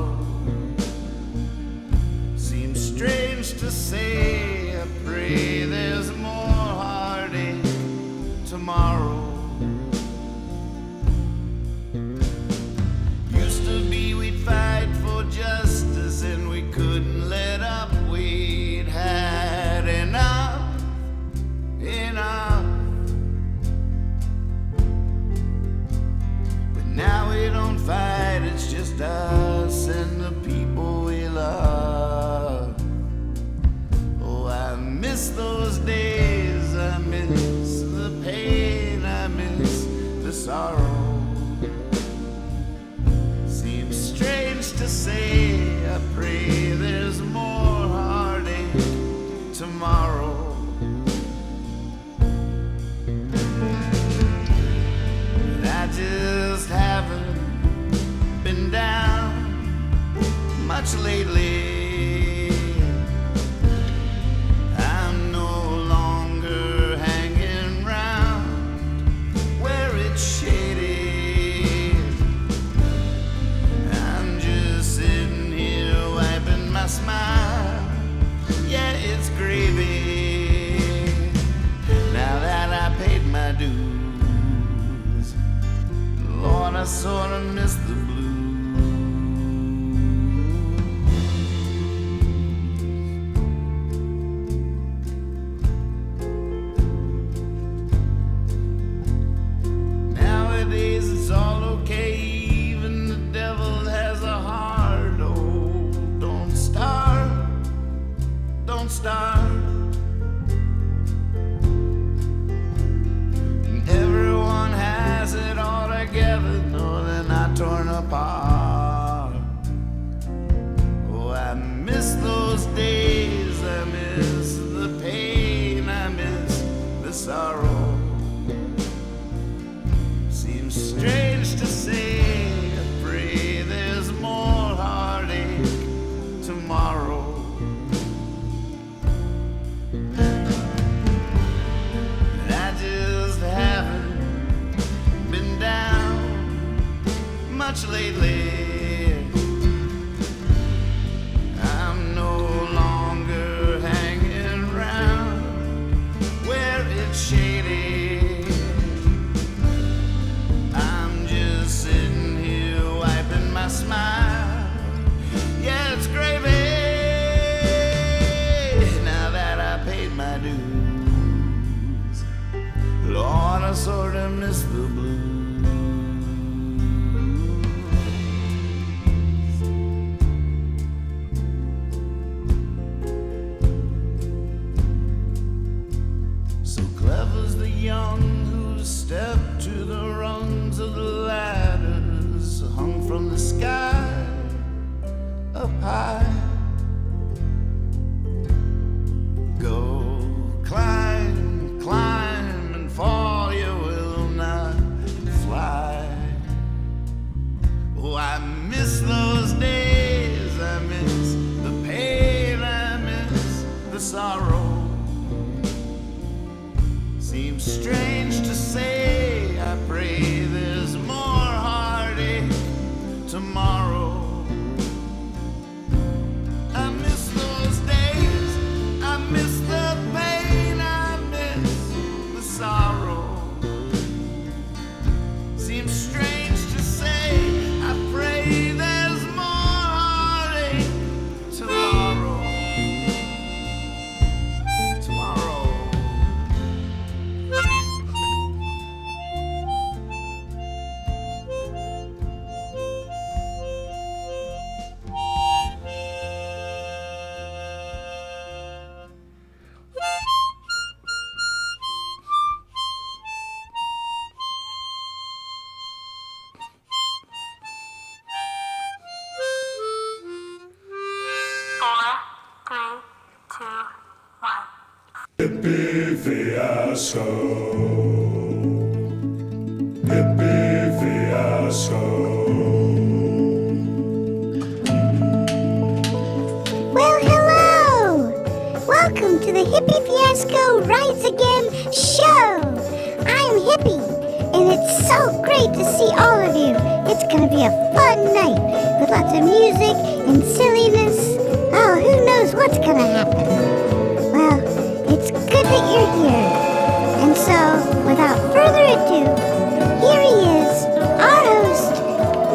tomorrow. Seems strange to say, I pray there's more heartache tomorrow. Used to be we'd fight for justice and we couldn't let up. We'd had enough, enough. But now we don't fight, it's just us and the people we love. Oh, I miss those days, I miss the pain, I miss the sorrow. Seems strange to say, I pray there's more heartache tomorrow. But I just haven't been down much lately. I'm no longer hanging round where it's shady. I'm just sitting here wiping my smile. Yeah, it's gravy. Now that I paid my dues, Lord, I sort of miss the blues. Nowadays it's all okay, even the devil has a heart. Oh, don't start, don't start. And everyone has it all together, no, they're not torn apart. Oh, I miss those days, I miss the pain, I miss the sorrow. Seems strange to say, I pray there's more heartache tomorrow. And I just haven't been down much lately. I'm no longer hanging around where it's shady. I'm just sitting here wiping my smile. Yeah, it's gravy. Now that I paid my dues, Lord, I sort of miss the blues. So clever's the young who step to the rungs of the ladders hung from the sky up high. Go climb, climb and fall, you will not fly. Oh, I miss those days, I miss the pain, I miss the sorrow. Seems strange to say, I pray there's more heartache tomorrow. I miss those days, I miss the pain, I miss the sorrow. Seems strange to say, I pray there's more heartache tomorrow. Tomorrow. Hippie fiasco. Hippie fiasco. Well, hello! Welcome to the Hippie Fiasco Rise Again show. I'm Hippie, and it's so great to see all of you. It's gonna be a fun night with lots of music and silliness. Oh, who knows what's gonna happen? Well, it's good that you're here. And so, without further ado, here he is, our host,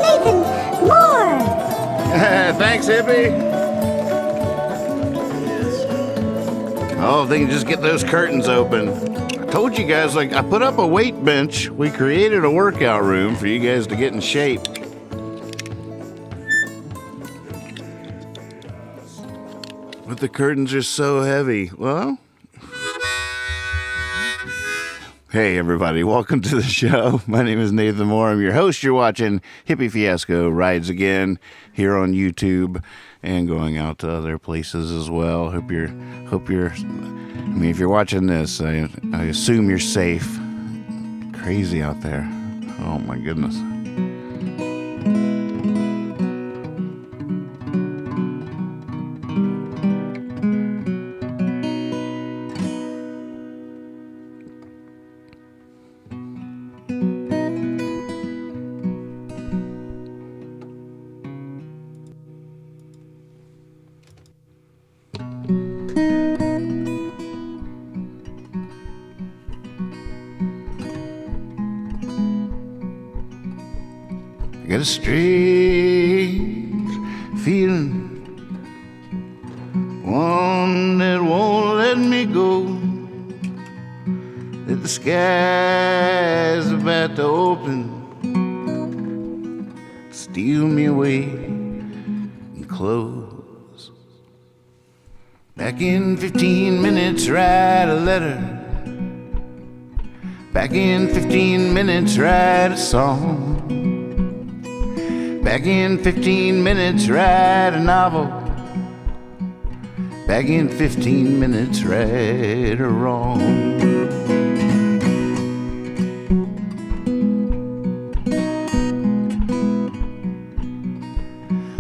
Nathan Moore. Thanks, hippie. Oh, if they can just get those curtains open. I told you guys, I put up a weight bench. We created a workout room for you guys to get in shape. But the curtains are so heavy. Well, hey everybody, welcome to the show. My name is Nathan Moore. I'm your host. You're watching Hippie Fiasco Rides Again here on YouTube and going out to other places as well. Hope you're if you're watching this, I assume you're safe. Crazy out there. Oh my goodness. I got a strange feeling, one that won't let me go, that the sky's about to open, steal me away and close. Back in 15 minutes, write a letter. Back in 15 minutes, write a song. Back in 15 minutes, write a novel. Back in 15 minutes, right or wrong.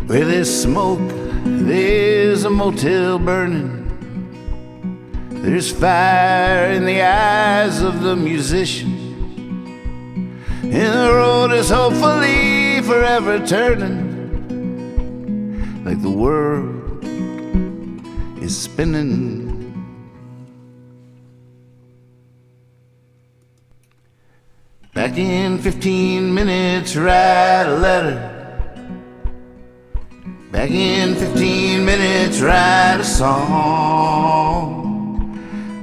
Where there's smoke, there's a motel burning. There's fire in the eyes of the musician, and the road is hopefully forever turning, like the world is spinning. Back in 15 minutes, write a letter. Back in 15 minutes, write a song.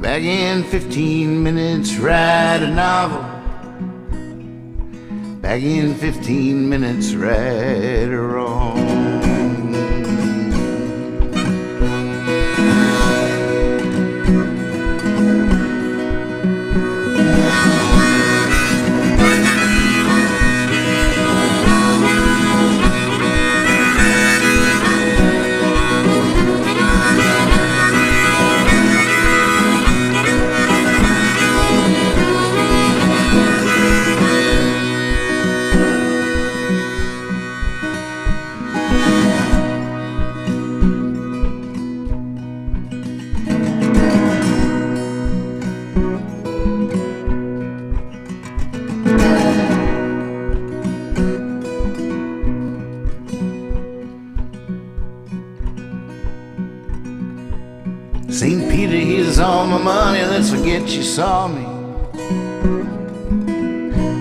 Back in 15 minutes, write a novel. Back in 15 minutes, right or wrong. St. Peter, here's all my money, let's forget you saw me.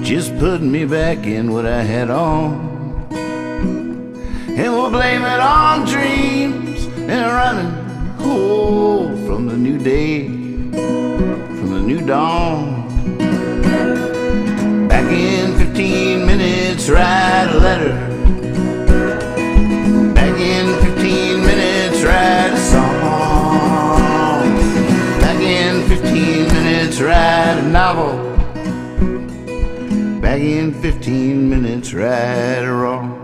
Just put me back in what I had on, and we'll blame it on dreams and running, oh, from the new day, from the new dawn. Back in 15 minutes, write a letter. Back in 15 minutes, write a song. 15 minutes, write a novel. Back in 15 minutes, right or wrong.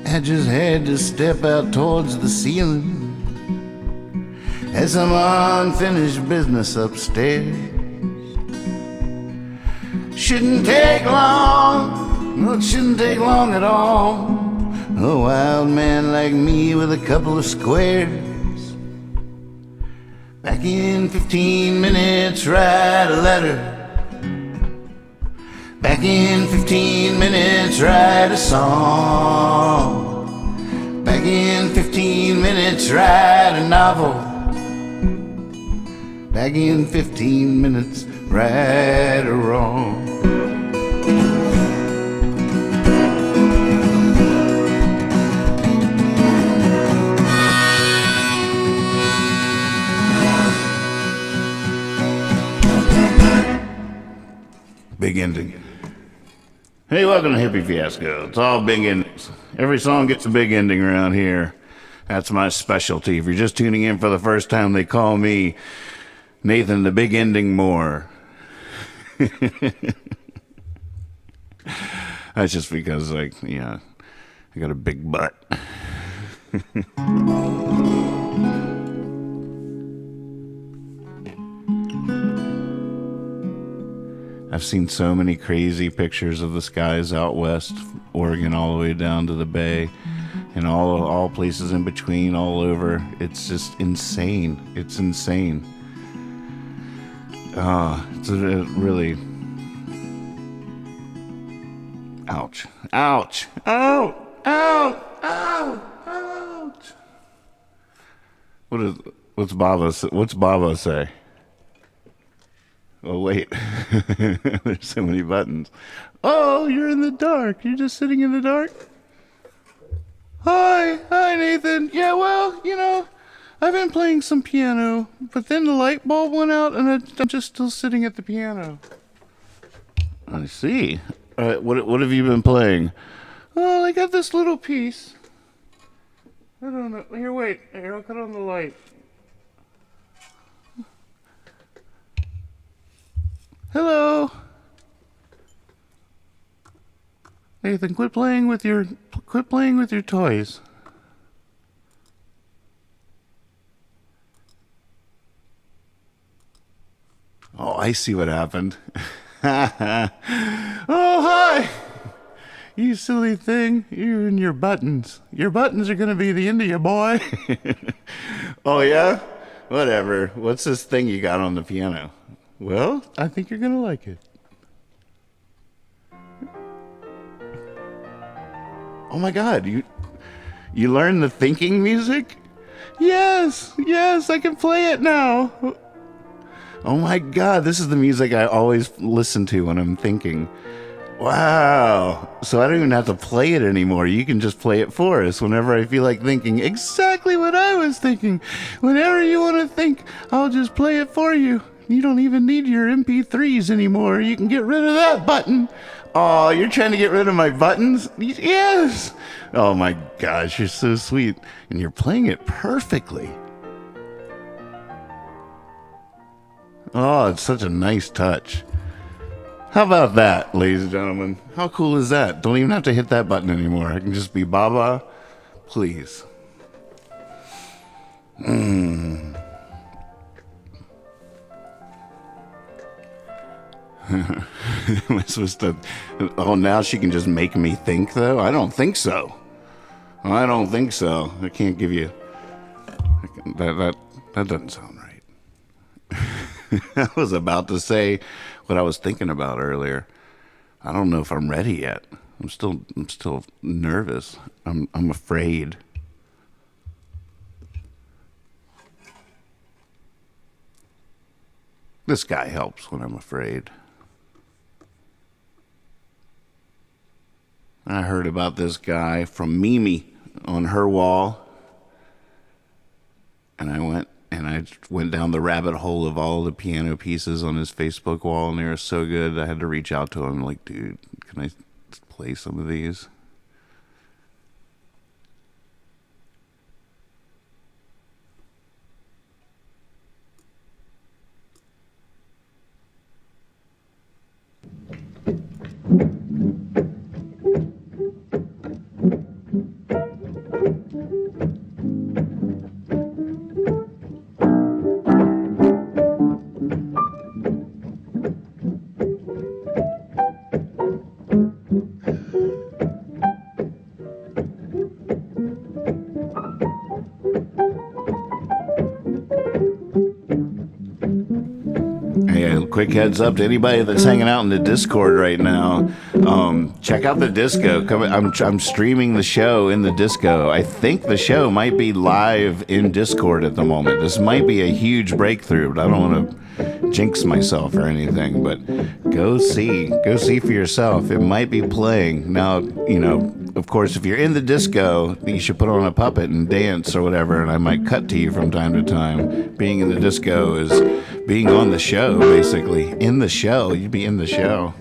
I just had to step out towards the ceiling Has some unfinished business upstairs. Shouldn't take long, no, it shouldn't take long at all. A wild man like me with a couple of squares. Back in 15 minutes, write a letter. Back in 15 minutes, write a song. Back in 15 minutes, write a novel. Back in 15 minutes, right or wrong. Big ending. Hey, welcome to Hippie Fiasco. It's all big endings. Every song gets a big ending around here. That's my specialty. If you're just tuning in for the first time, they call me Nathan the Big Ending Moore. That's just because, like, yeah, I got a big butt. I've seen so many crazy pictures of the skies out west, Oregon, all the way down to the bay, and all places in between, all over. It's just insane. It's insane. It's really. Ouch! Ouch! Ow! Ow! Ow! Ouch! What's Baba say? Oh, wait. There's so many buttons. Oh, you're in the dark. You're just sitting in the dark? Hi, Nathan. Yeah, well, I've been playing some piano, but then the light bulb went out and I'm just still sitting at the piano. I see. All right, what have you been playing? Oh, I got this little piece. I don't know. Here, wait. Here, I'll cut on the light. Hello. Nathan, quit playing with your toys. Oh, I see what happened. Oh, hi. You silly thing. You and your buttons. Your buttons are going to be the end of you, boy. Oh, yeah? Whatever. What's this thing you got on the piano? Well, I think you're going to like it. Oh my God, you learned the thinking music? Yes, I can play it now. Oh my God, this is the music I always listen to when I'm thinking. Wow. So I don't even have to play it anymore. You can just play it for us whenever I feel like thinking exactly what I was thinking. Whenever you want to think, I'll just play it for you. You don't even need your MP3s anymore. You can get rid of that button. Oh, you're trying to get rid of my buttons? Yes. Oh my gosh, you're so sweet. And you're playing it perfectly. Oh, it's such a nice touch. How about that, ladies and gentlemen? How cool is that? Don't even have to hit that button anymore. I can just be Baba, please. Am I supposed to? Oh, now she can just make me think, though? I don't think so. I don't think so. I can't give you. That doesn't sound right. I was about to say what I was thinking about earlier. I don't know if I'm ready yet. I'm still nervous. I'm afraid. This guy helps when I'm afraid. I heard about this guy from Mimi on her wall, and I went down the rabbit hole of all the piano pieces on his Facebook wall, and they were so good. I had to reach out to him, like, dude, can I play some of these? quick heads up to anybody that's hanging out in the Discord right now. Check out the disco. I'm streaming the show in the disco. I think the show might be live in Discord at the moment. This might be a huge breakthrough, but I don't want to jinx myself or anything. But go see for yourself. It might be playing now. Of course, if you're in the disco, you should put on a puppet and dance or whatever, and I might cut to you from time to time. Being in the disco is being on the show, basically. In the show, you'd be in the show.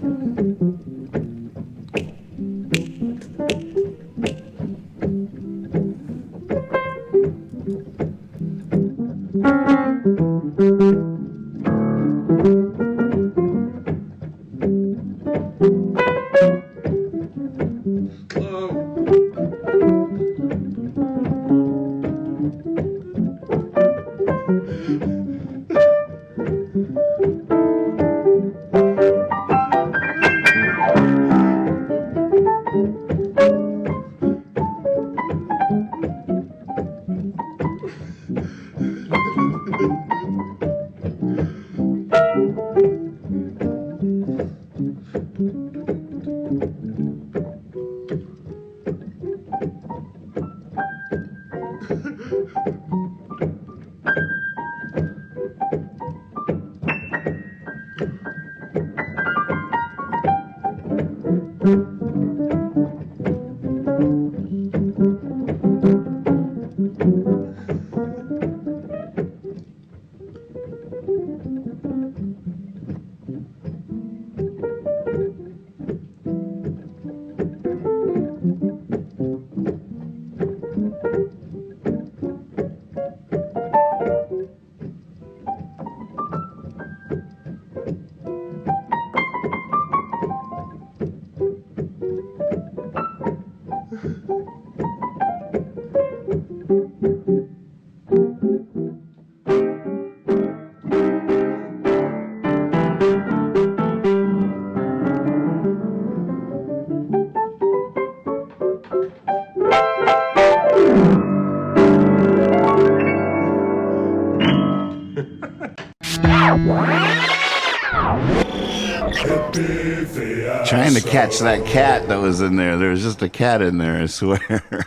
Trying to catch that cat that was in there. There was just a cat in there, I swear.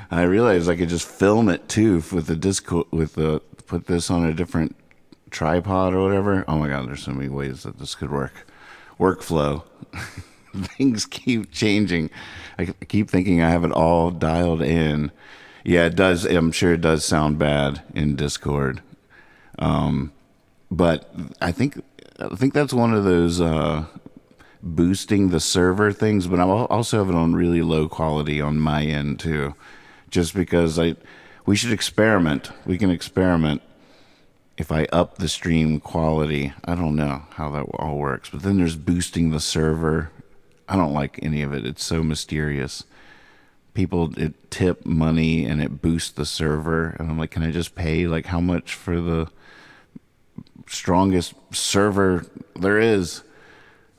I realized I could just film it too with the disco, put this on a different tripod or whatever. Oh my God, there's so many ways that this could work. Workflow. Things keep changing. I keep thinking I have it all dialed in. Yeah, it does. I'm sure it does sound bad in Discord. But I think that's one of those boosting the server things, but I also have it on really low quality on my end too, just because we should experiment. We can experiment if I up the stream quality. I don't know how that all works, but then there's boosting the server. I don't like any of it. It's so mysterious. People tip money and it boosts the server, and I'm like, can I just pay like how much for the strongest server there is?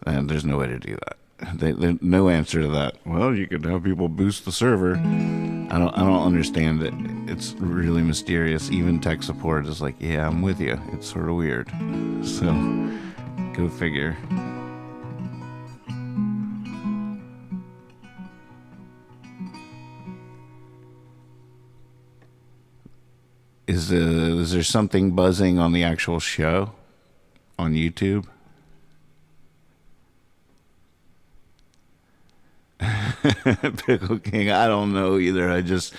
And there's no way to do that. There's no answer to that. Well, you could have people boost the server. I don't understand it. It's really mysterious. Even tech support is like, yeah, I'm with you. It's sort of weird. So, go figure. Is there something buzzing on the actual show on YouTube? Pickle King, I don't know either. I just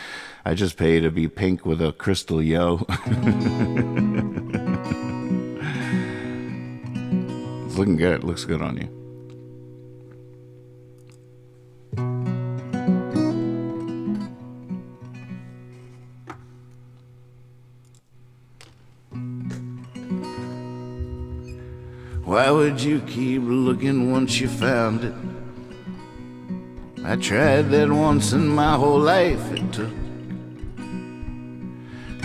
pay to be pink with a crystal yo. It's looking good. It looks good on you. Why would you keep looking once you found it? I tried that once in my whole life. It took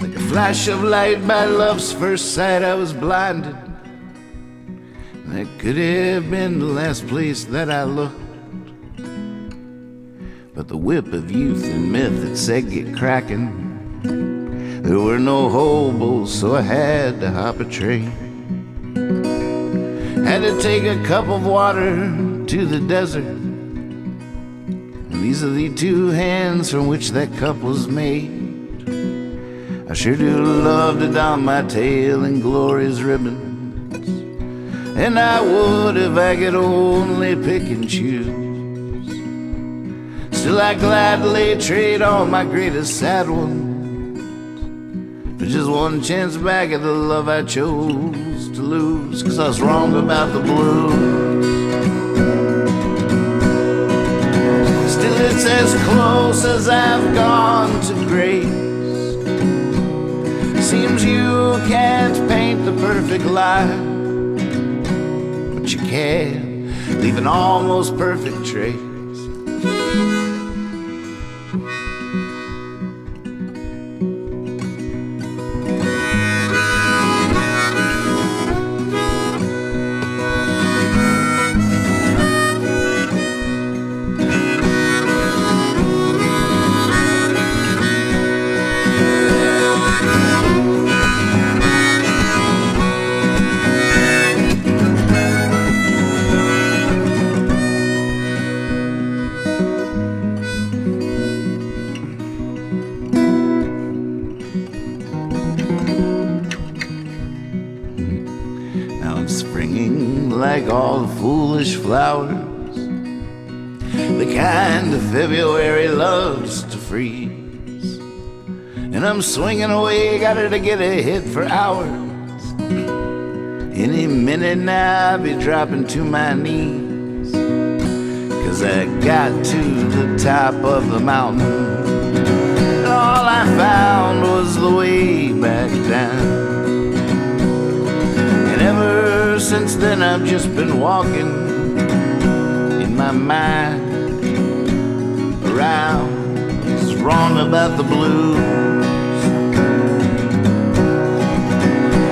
like a flash of light by love's first sight. I was blinded. That could have been the last place that I looked. But the whip of youth and myth that said get cracking. There were no hobos, so I had to hop a train. Had to take a cup of water to the desert, and these are the two hands from which that cup was made. I sure do love to don my tail in glorious ribbons, and I would if I could only pick and choose. Still I gladly trade all my greatest sad ones for just one chance back at the love I chose to lose, 'cause I was wrong about the blues. Still it's as close as I've gone to grace. Seems you can't paint the perfect life, but you can leave an almost perfect trace. Springing like all the foolish flowers, the kind of February loves to freeze. And I'm swinging away, got her to get a hit for hours. Any minute now I'll be dropping to my knees, 'cause I got to the top of the mountain, and all I found was the way back down. Ever since then I've just been walking in my mind around. It's wrong about the blues.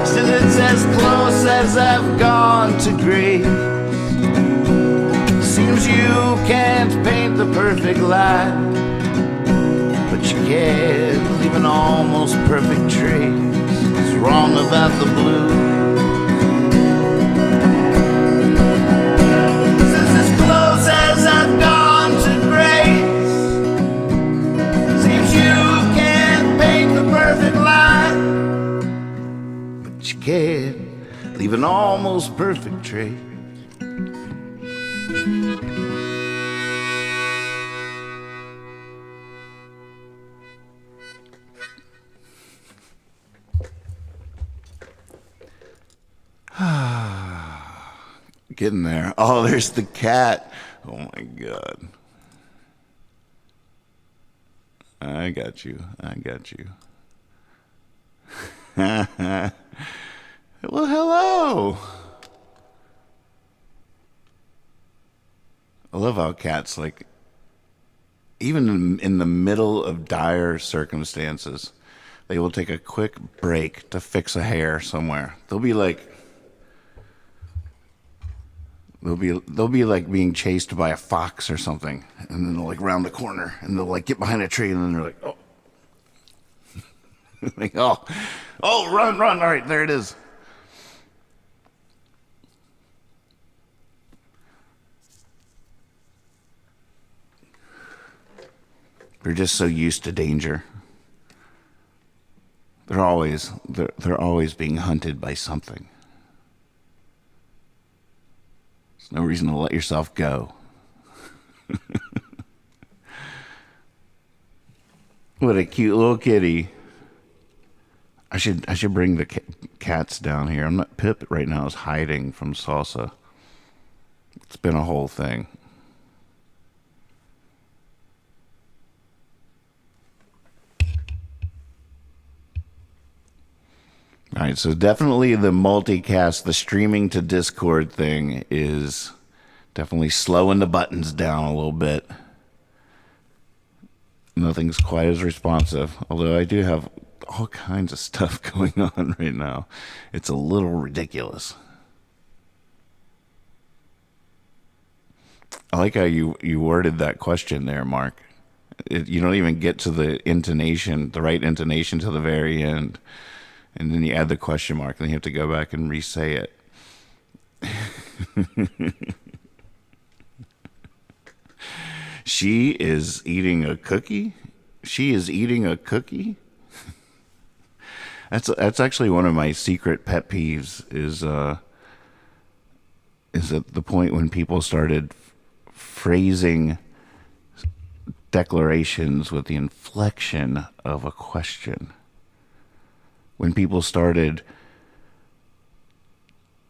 Still it's as close as I've gone to grace. Seems you can't paint the perfect life, but you can leave an almost perfect trace. It's wrong about the blues. I've gone to grace. Seems you can't paint the perfect life, but you can leave an almost perfect trace. Getting there. Oh, there's the cat. Oh my God. I got you. Well, hello. I love how cats, like, even in the middle of dire circumstances, they will take a quick break to fix a hair somewhere. They'll be like being chased by a fox or something, and then they'll like round the corner and they'll like get behind a tree, and then they're like, oh, like, oh, run, all right, there it is. They're just so used to danger. They're always being hunted by something. There's no reason to let yourself go. What a cute little kitty. I should bring the cats down here. I'm not. Pip right now is hiding from Salsa. It's been a whole thing. All right, so definitely the multicast, the streaming to Discord thing is definitely slowing the buttons down a little bit. Nothing's quite as responsive, although I do have all kinds of stuff going on right now. It's a little ridiculous. I like how you worded that question there, Mark. You don't even get to the intonation, the right intonation to the very end. And then you add the question mark, and then you have to go back and re-say it. She is eating a cookie? She is eating a cookie? That's actually one of my secret pet peeves is at the point when people started phrasing declarations with the inflection of a question. When people started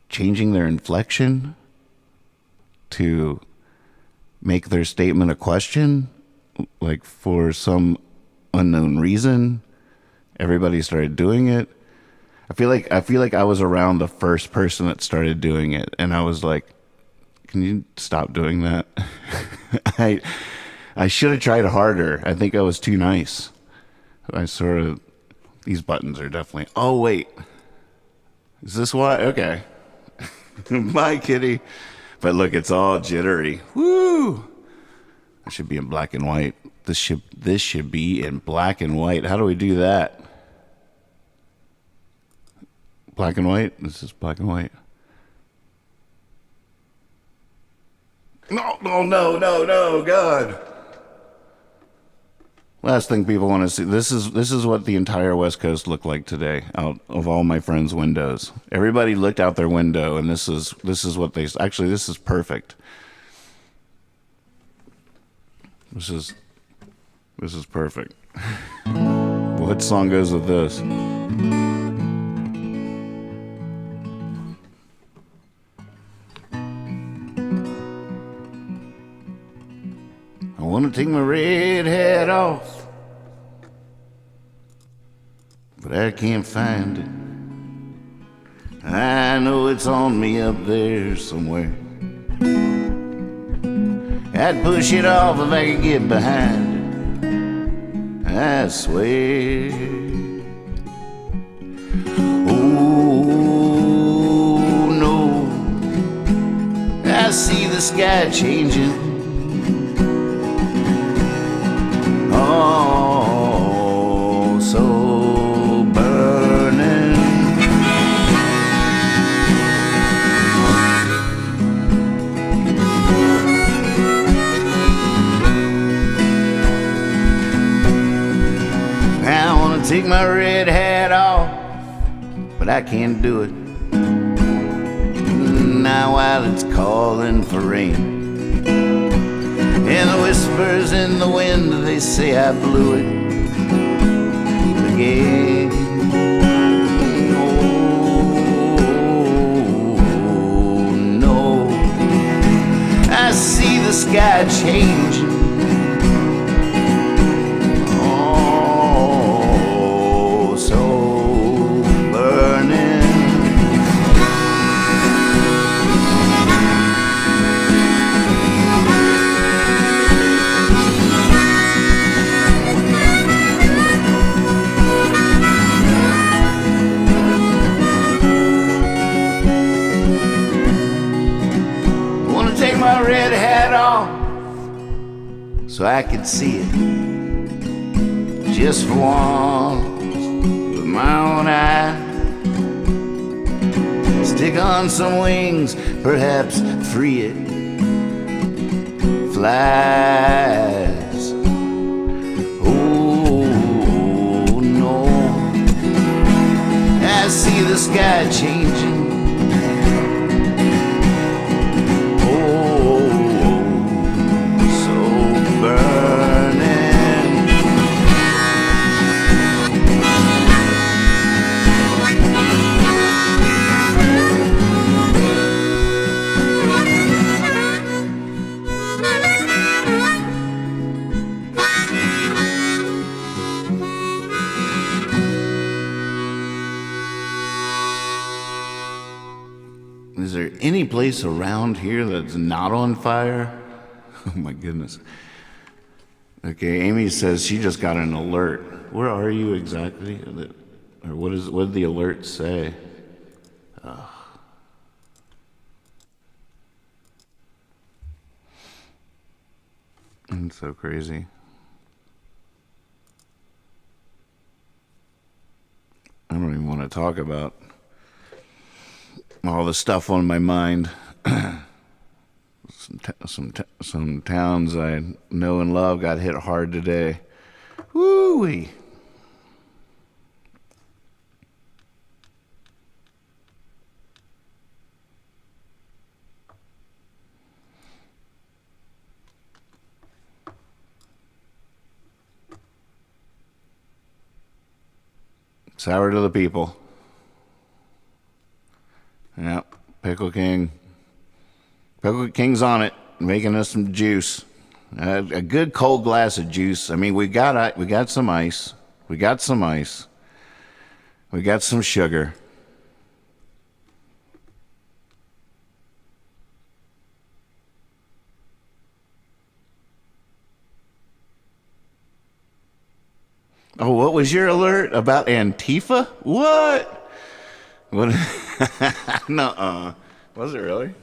changing their inflection to make their statement a question, like for some unknown reason, everybody started doing it. I feel like I was around the first person that started doing it, and I was like, "Can you stop doing that?" I I should have tried harder. I think I was too nice. I sort of these buttons are definitely. Oh wait, is this why? Okay, bye, kitty. But look, it's all jittery. Woo! I should be in black and white. This should be in black and white. How do we do that? Black and white? This is black and white. No, God. Last thing people want to see. This is what the entire West Coast looked like today out of all my friends' windows. Everybody looked out their window and this is what they actually this is perfect. This is perfect. What song goes with this? I want to take my red hat off, but I can't find it. I know it's on me up there somewhere. I'd push it off if I could get behind it, I swear. Oh no, I see the sky changing. Oh, so burning. I want to take my red hat off, but I can't do it. Now while it's calling for rain, and the whispers in the wind, they say I blew it again. Oh, no. I see the sky changing. Oh, so burning. My red hat off so I could see it just for once with my own eye. Stick on some wings, perhaps free it flies. Oh no, I see the sky changing. Is there any place around here that's not on fire? Oh my goodness. Okay, Amy says she just got an alert. Where are you exactly? Or what did the alert say? It's so crazy. I don't even want to talk about all the stuff on my mind. some towns I know and love got hit hard today. Woo-wee. Sour to the people. Yep, Pickle King. Pickle King's on it, making us some juice. A good cold glass of juice. I mean, we got some ice. We got some ice. We got some sugar. Oh, what was your alert about Antifa? What? What? Nuh-uh. Was it really?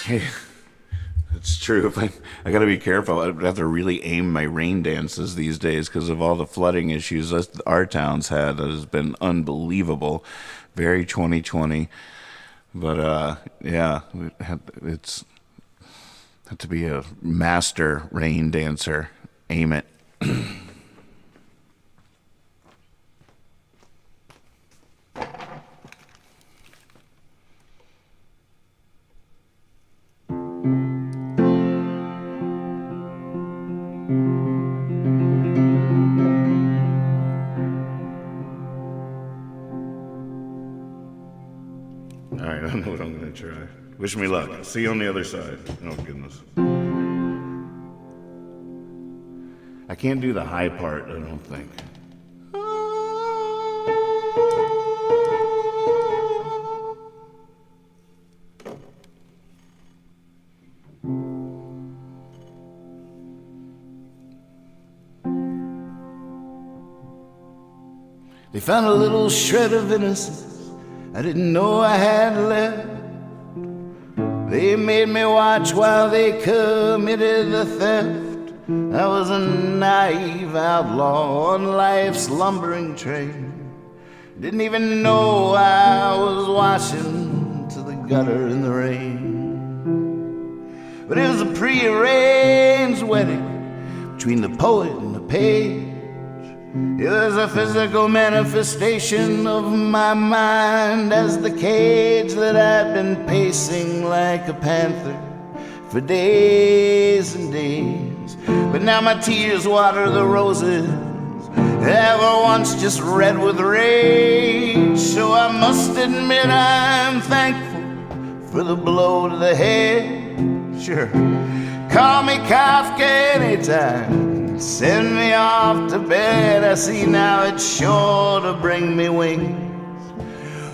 Hey, it's true. If I got to be careful. I have to really aim my rain dances these days because of all the flooding issues that our town's had. That has been unbelievable. Very 2020. But yeah, it's had to be a master rain dancer. Aim it. All right, I know what I'm going to try. Wish me luck. See you on the other side. Oh, goodness. I can't do the high part, I don't think. They found a little shred of innocence I didn't know I had left. They made me watch while they committed the theft. I was a naive outlaw on life's lumbering train. Didn't even know I was washing to the gutter in the rain. But it was a prearranged wedding between the poet and the page. It was a physical manifestation of my mind as the cage that I've been pacing like a panther for days and days. But now my tears water the roses that were once just red with rage. So I must admit I'm thankful for the blow to the head. Sure, call me Kafka anytime. Send me off to bed. I see now it's sure to bring me wings.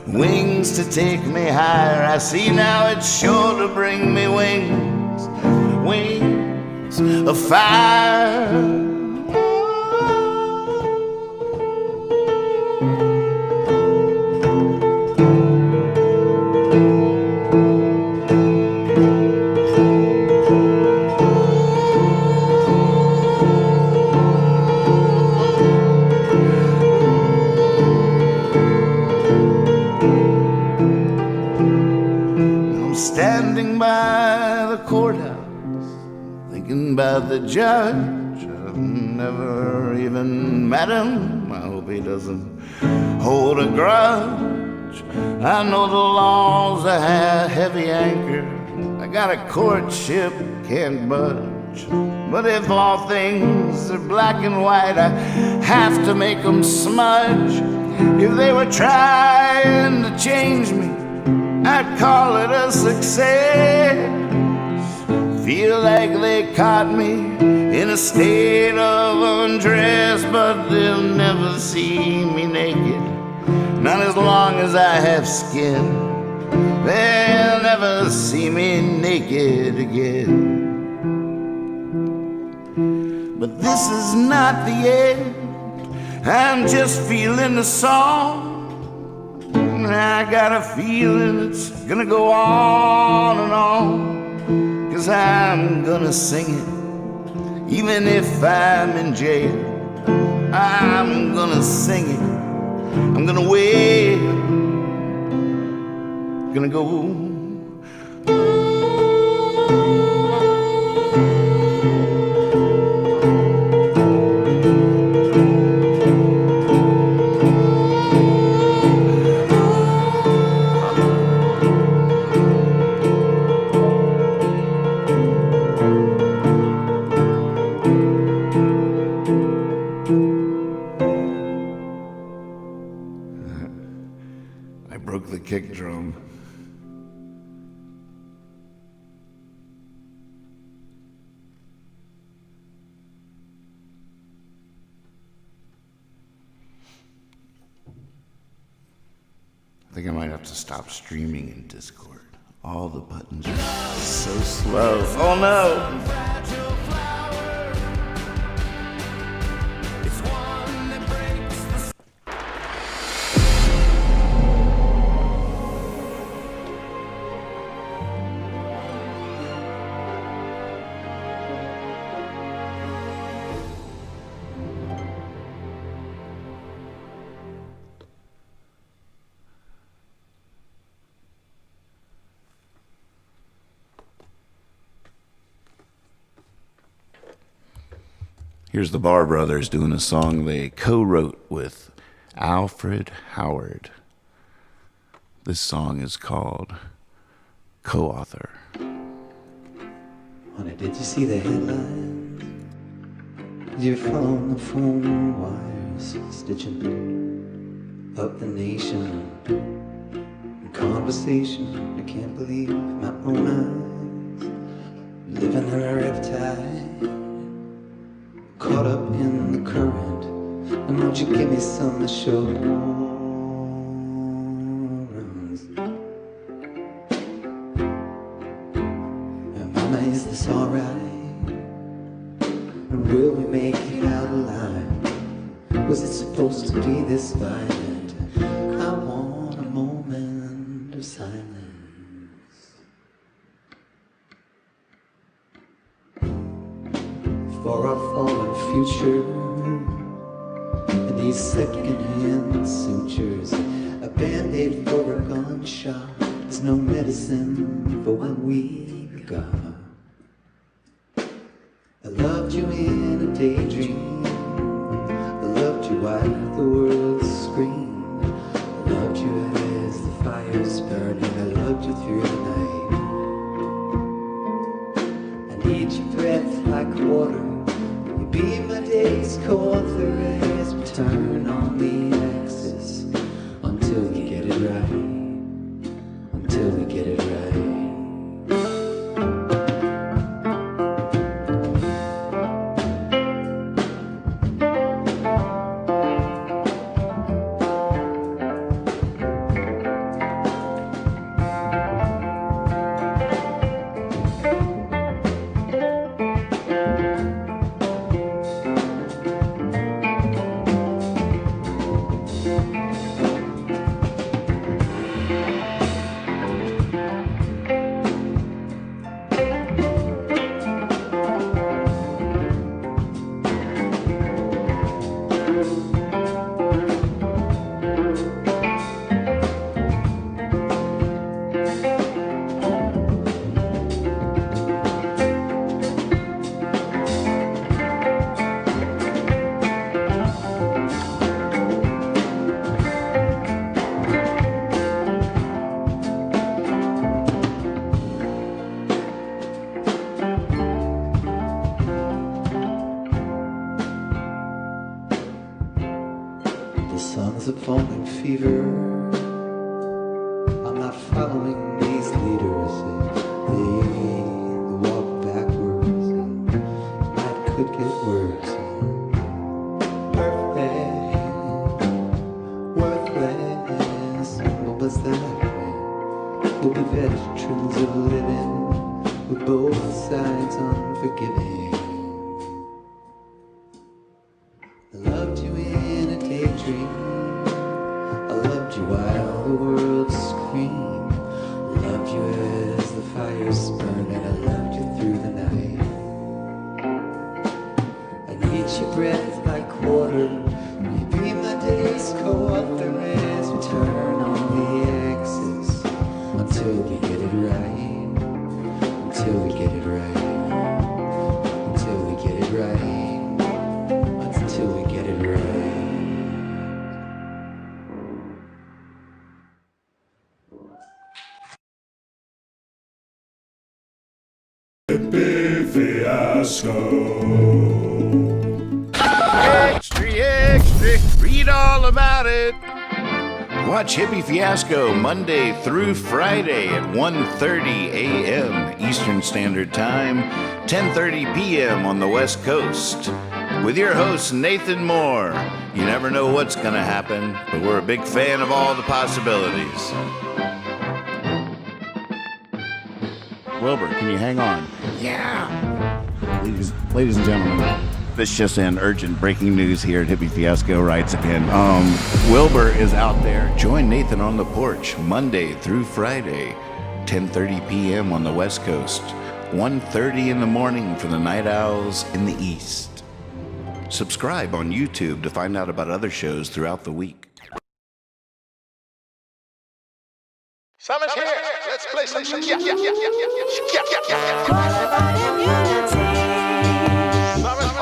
Wings to take me higher. I see now it's sure to bring me wings. Wings of fire. Standing by the courthouse, thinking about the judge. I've never even met him. I hope he doesn't hold a grudge. I know the laws are heavy anchored. I got a courtship, can't budge. But if all things are black and white, I have to make them smudge. If they were trying to change me, I'd call it a success. Feel like they caught me in a state of undress, but they'll never see me naked, not as long as I have skin. they'll never see me naked again. But this is not the end, I'm just feeling the song. I got a feeling it's gonna go on and on, 'cause I'm gonna sing it even if I'm in jail. I'm gonna sing it, I'm gonna wait, gonna go. I broke the kick drum. I think I might have to stop streaming in Discord. All the buttons are so slow. Oh no! Here's the Barr Brothers doing a song they co-wrote with Alfred Howard. This song is called Co-Author. Honey, did you see the headlines? Did you follow the phone wires stitching up the nation? In conversation, I can't believe my own eyes. Living in a riptide, caught up in the current. And won't you give me some assurance? And mama, is this alright? And will we make it out alive? Was it supposed to be this violent? I want a moment of silence. For our fallen future, and these second-hand sutures, a band-aid for a gunshot is no medicine for what we've got. I loved you in a daydream, I loved you while the world screamed, I loved you as the fire's burning, I loved you through the night. I need your breath like water, be my day's co-author as we turn on the axis until we get it right, until we get it right. The sun's a falling fever. I'm not following these leaders. They walk backwards, and it could get worse. Perfect, worthless. What was that? living with both sides unforgiving. I loved you in a daydream. I loved you while the world screamed. I loved you as the fires burned, and I loved you through the night. I need your breath like water. You be my days co-author as we turn on the axis until we get it right. Until we get it right. Until we get it right. Until we get it right. Hippie fiasco. Extra, extra, read all about it. Watch Hippie Fiasco Monday through Friday at 1:30 a.m. Eastern Standard Time, 10:30 p.m. on the West Coast. With your host, Nathan Moore. You never know what's going to happen, but we're a big fan of all the possibilities. Wilbur, can you hang on? Yeah. Ladies and gentlemen, this just in, urgent breaking news here at Hippie Fiasco Rides Again. Wilbur is out there. Join Nathan on the porch Monday through Friday, 10:30 p.m. on the West Coast, 1:30 in the morning for the Night Owls in the East. Subscribe on YouTube to find out about other shows throughout the week. Summer's here. Let's play some Qualified immunity. Summer's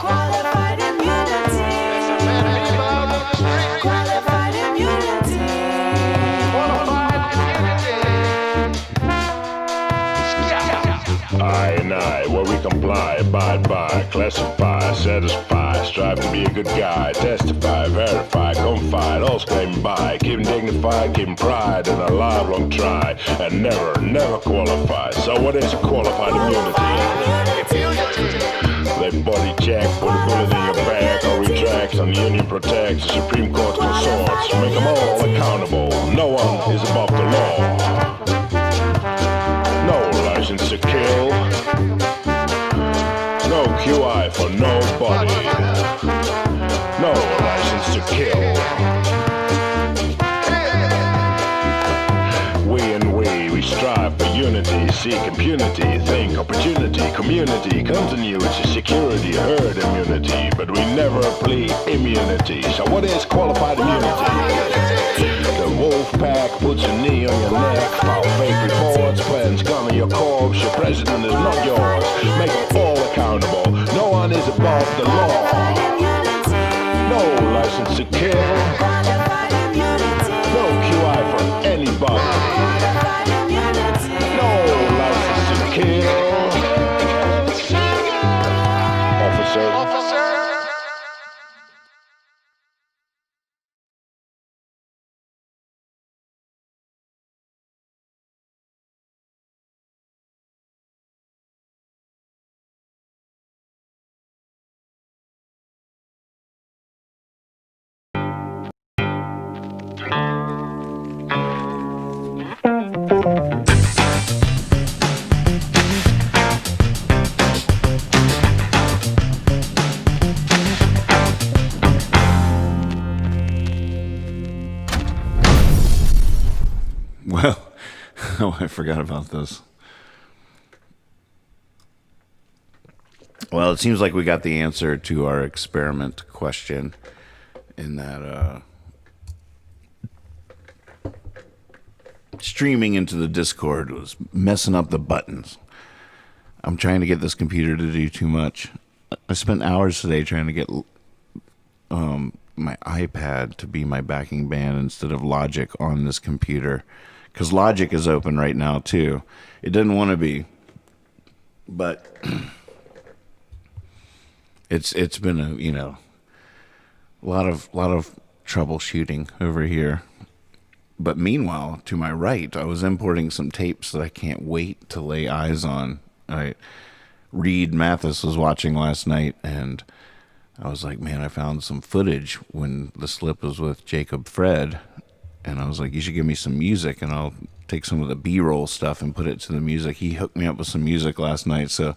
Qualified immunity. There's some bad people out on the street. Qualified immunity. Qualified immunity. I and I, where we comply, abide by, classify, satisfy, strive to be a good guy, testify, verify, confide, all claim by, keep 'em dignified, keep 'em pride, and a lifelong try, and never qualify. So what is qualified immunity? They body check, put a bullet in your back, or retracts, and the union protects, the Supreme Court consorts, make them all accountable. No one is above the law. No license to kill. No QI for nobody. No license to kill. We strive for unity, seek impunity, think opportunity, community, continuity, security, herd immunity, but we never plead immunity. So what is qualified immunity? The wolf pack puts a knee on your neck, file fake reports, plans gun on your corpse, your president is not yours, make them all accountable, no one is above the law. No license to kill, no QI for anybody. Officer. Well, oh, I forgot about this. Well, it seems like we got the answer to our experiment question in that streaming into the Discord was messing up the buttons. I'm trying to get this computer to do too much. I spent hours today trying to get my iPad to be my backing band instead of Logic on this computer. Because Logic is open right now, too. It didn't want to be. But it's been a lot of troubleshooting over here. But meanwhile, to my right, I was importing some tapes that I can't wait to lay eyes on. Reed Mathis was watching last night, and I was like, man, I found some footage when the slip was with Jacob Fred. And I was like, you should give me some music, and I'll take some of the B-roll stuff and put it to the music. He hooked me up with some music last night. So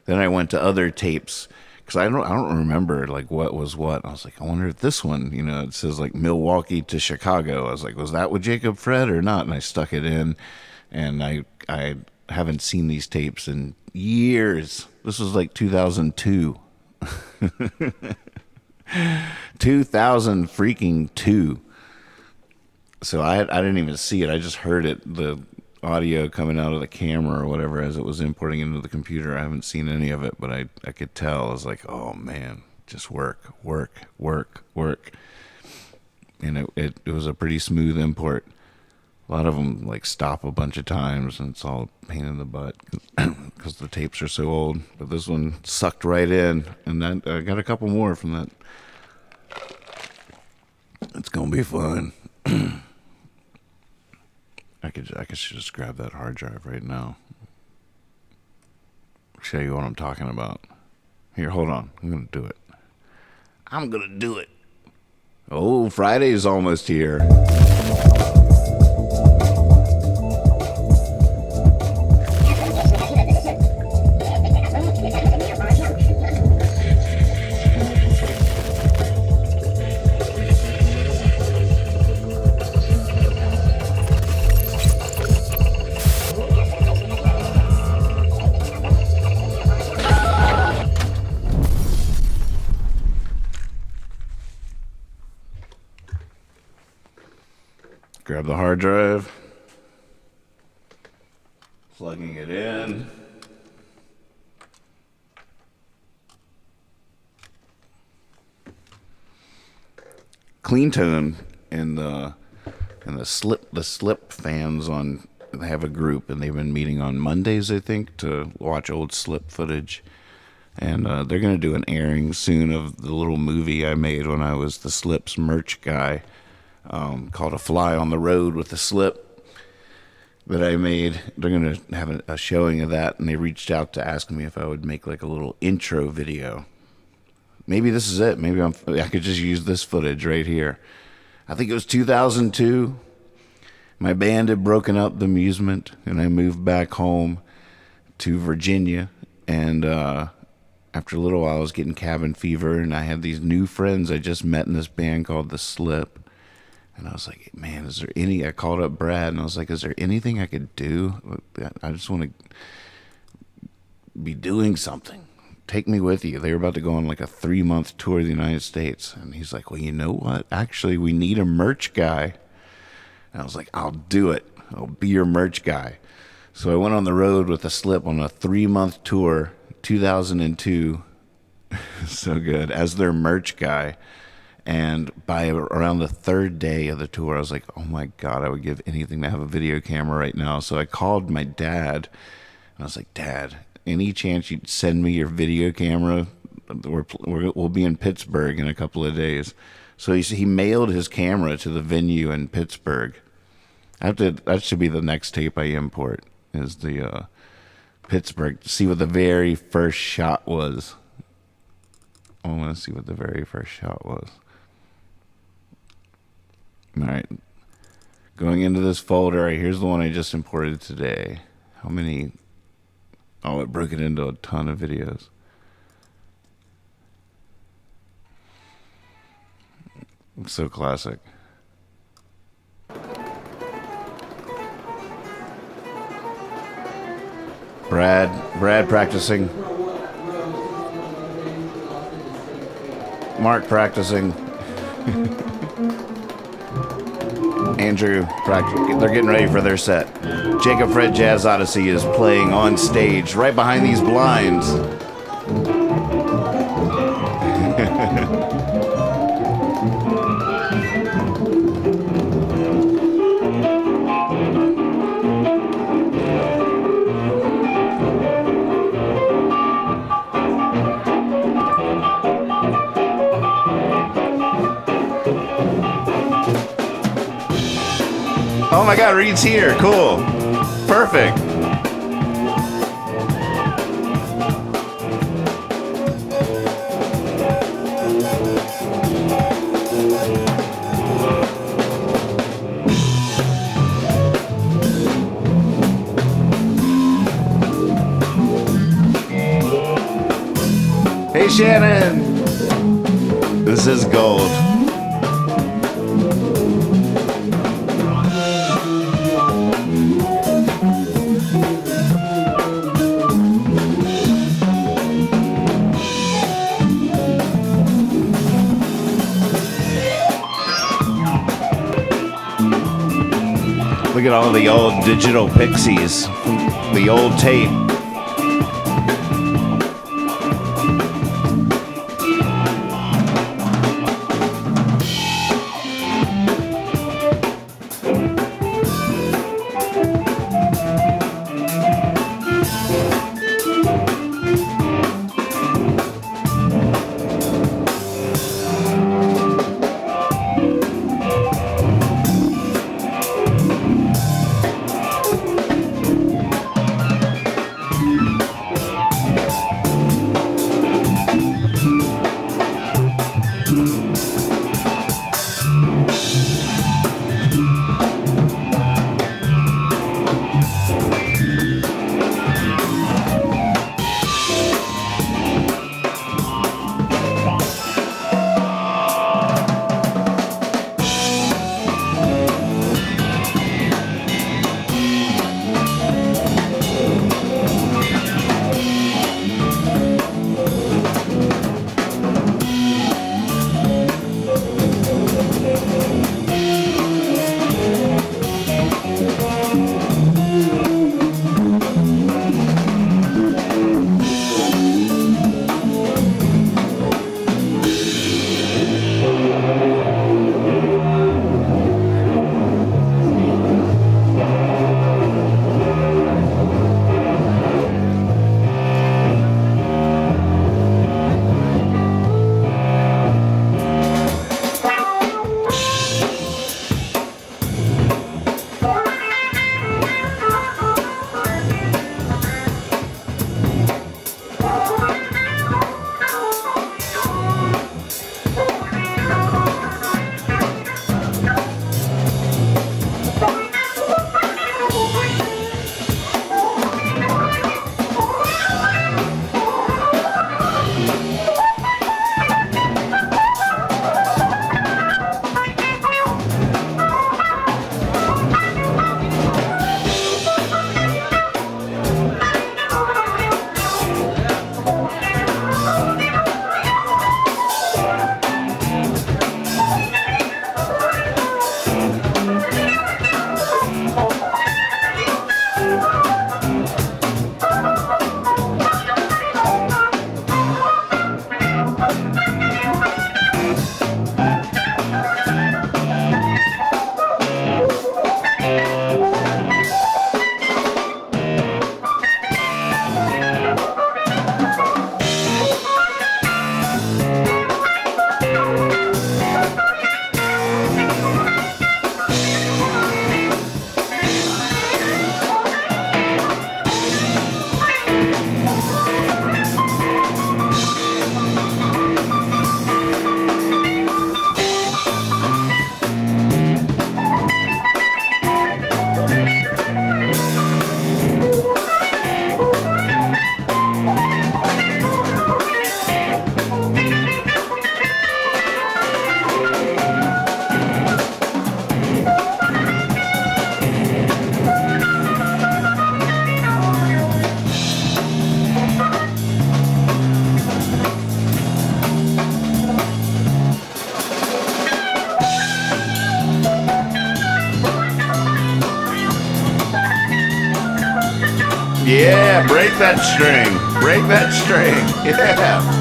then I went to other tapes because I don't remember like what was what. I was like, I wonder if this one, it says like Milwaukee to Chicago. I was like, was that with Jacob Fred or not? And I stuck it in, and I haven't seen these tapes in years. This was like 2002. 2000 freaking 2. So I didn't even see it. I just heard it, the audio coming out of the camera or whatever as it was importing into the computer. I haven't seen any of it, but I could tell. I was like, oh man, just work. And it was a pretty smooth import. A lot of them like stop a bunch of times, and it's all a pain in the butt because the tapes are so old. But this one sucked right in, and then I got a couple more from that. It's gonna be fun. I should just grab that hard drive right now. Show you what I'm talking about. Here, hold on. I'm gonna do it. Oh, Friday's almost here. Grab the hard drive, plugging it in. Clean Tone and the slip fans they have a group, and they've been meeting on Mondays, I think, to watch old slip footage. And they're going to do an airing soon of the little movie I made when I was the Slips merch guy. Called A Fly on the Road with the Slip that I made. They're going to have a showing of that, and they reached out to ask me if I would make like a little intro video. Maybe this is it. Maybe I could just use this footage right here. I think it was 2002. My band had broken up the amusement, and I moved back home to Virginia, and after a little while I was getting cabin fever, and I had these new friends I just met in this band called The Slip. And I was like, man, I called up Brad, and I was like, is there anything I could do? I just want to be doing something. Take me with you. They were about to go on like a 3-month tour of the United States. And he's like, well, you know what? Actually, we need a merch guy. And I was like, I'll do it. I'll be your merch guy. So I went on the road with The Slip on a 3-month tour, 2002. So good. As their merch guy. And by around the 3rd day of the tour, I was like, oh my God, I would give anything to have a video camera right now. So I called my dad, and I was like, Dad, any chance you'd send me your video camera? We'll be in Pittsburgh in a couple of days. So he mailed his camera to the venue in Pittsburgh. That should be the next tape I import, is the Pittsburgh, to see what the very first shot was. I want to see what the very first shot was. All right, going into this folder, here's the one I just imported today. How many? Oh, it broke it into a ton of videos. It's so classic. Brad practicing. Mark practicing. Andrew practicing. They're getting ready for their set. Jacob Fred Jazz Odyssey is playing on stage right behind these blinds. Oh my God, Reed's here. Cool. Perfect. Shannon. This is gold. Look at all the old digital pixies, the old tape. Yeah, break that string. Break that string. Yeah.